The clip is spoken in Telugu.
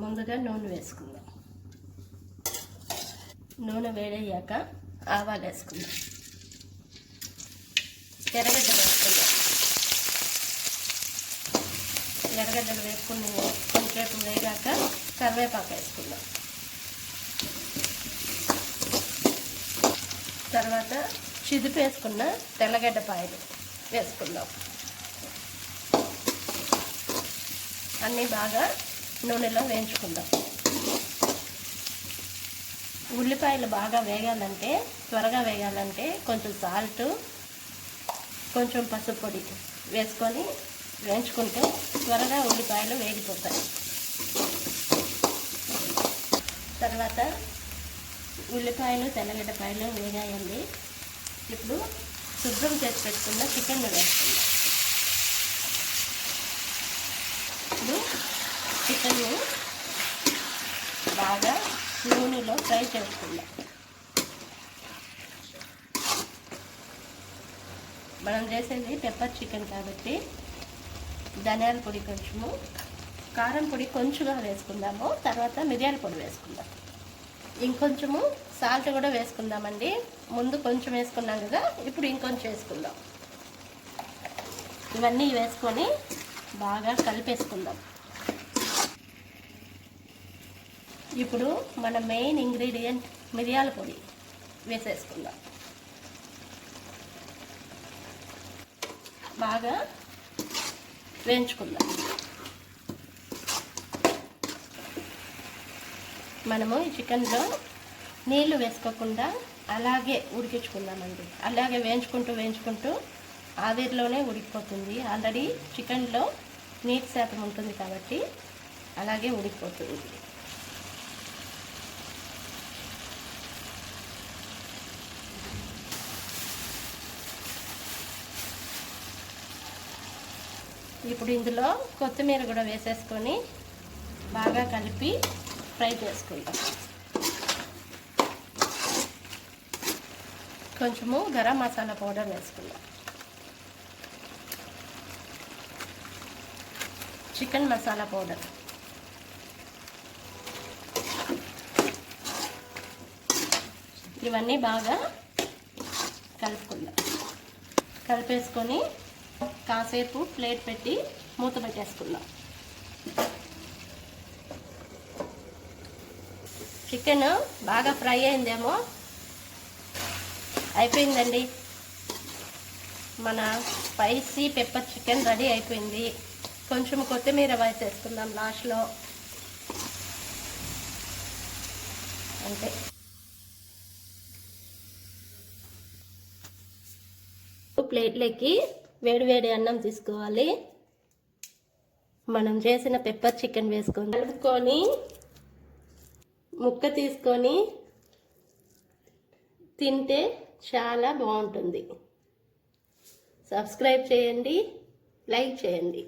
ముందుగా నూనె వేసుకుందాం. నూనె వేడయ్యాక ఆవాలు వేసుకుందాం. ఎర్రగడ్డలు వేసుకుందాం. ఎర్రగడ్డలు వేసుకుని కొంచెంసేపు వేగాక కరివేపాకు వేసుకుందాం. తర్వాత చిదిపి వేసుకున్న తెల్లగడ్డ పాయలు వేసుకుందాం. అన్నీ బాగా నూనెలో వేయించుకుందాం. ఉల్లిపాయలు బాగా వేగాలంటే, త్వరగా వేగాలంటే కొంచెం సాల్ట్, కొంచెం పసుపు పొడి వేసుకొని వేయించుకుంటే త్వరగా ఉల్లిపాయలు వేగిపోతాయి. తర్వాత ఉల్లిపాయలు తెల్లగడ్డపాయలు వేగాయండి. ఇప్పుడు శుభ్రం చేసి పెట్టుకున్న చికెన్ వేసుకుందాం. ఇప్పుడు చికెన్ని బాగా నూనెలో ఫ్రై చేసుకుందాం. మనం చేసేది పెప్పర్ చికెన్ కాబట్టి ధనియాల పొడి కొంచెము, కారం పొడి కొంచెంగా వేసుకుందాము. తర్వాత మిరియాల పొడి వేసుకుందాం. ఇంకొంచెము సాల్ట్ కూడా వేసుకుందామండి. ముందు కొంచెం వేసుకున్నాం కదా, ఇప్పుడు ఇంకొంచెం వేసుకుందాం. ఇవన్నీ వేసుకొని బాగా కలిపేసుకుందాం. ఇప్పుడు మన మెయిన్ ఇంగ్రీడియంట్ మిరియాల పొడి వేసేసుకుందాం. బాగా వేయించుకుందాం. మనము ఈ చికెన్లో నీళ్లు వేసుకోకుండా అలాగే ఉడికించుకుందామండి. అలాగే వేయించుకుంటూ ఆవిరిలోనే ఉడికిపోతుంది. ఆల్రెడీ చికెన్లో నీటి శాతం ఉంటుంది కాబట్టి అలాగే ఉడికిపోతుంది. ఇప్పుడు ఇందులో కొత్తిమీర కూడా వేసేసుకొని బాగా కలిపి ఫ్రై చేసుకుందాం. కొంచెము గరం మసాలా పౌడర్ వేసుకుందాం. చికెన్ మసాలా పౌడర్, ఇవన్నీ బాగా కలుపుకుందాం. కలిపేసుకొని కాసేపు ప్లేట్ పెట్టి మూత పెట్టేసుకుందాం. చికెన్ బాగా ఫ్రై అయిందేమో, అయిపోయిందండి. మన స్పైసీ పెప్పర్ చికెన్ రెడీ అయిపోయింది. కొంచెం కొత్తిమీర వేసేసుకుందాం లాస్ట్లో. అంతే. ప్లేట్లోకి వేడివేడి అన్నం తీసుకోవాలి. మనం చేసిన పెప్పర్ చికెన్ వేసుకొని కలుపుకొని ముక్క తీసుకొని తింటే చాలా బాగుంటుంది. సబ్స్క్రైబ్ చేయండి, లైక్ చేయండి.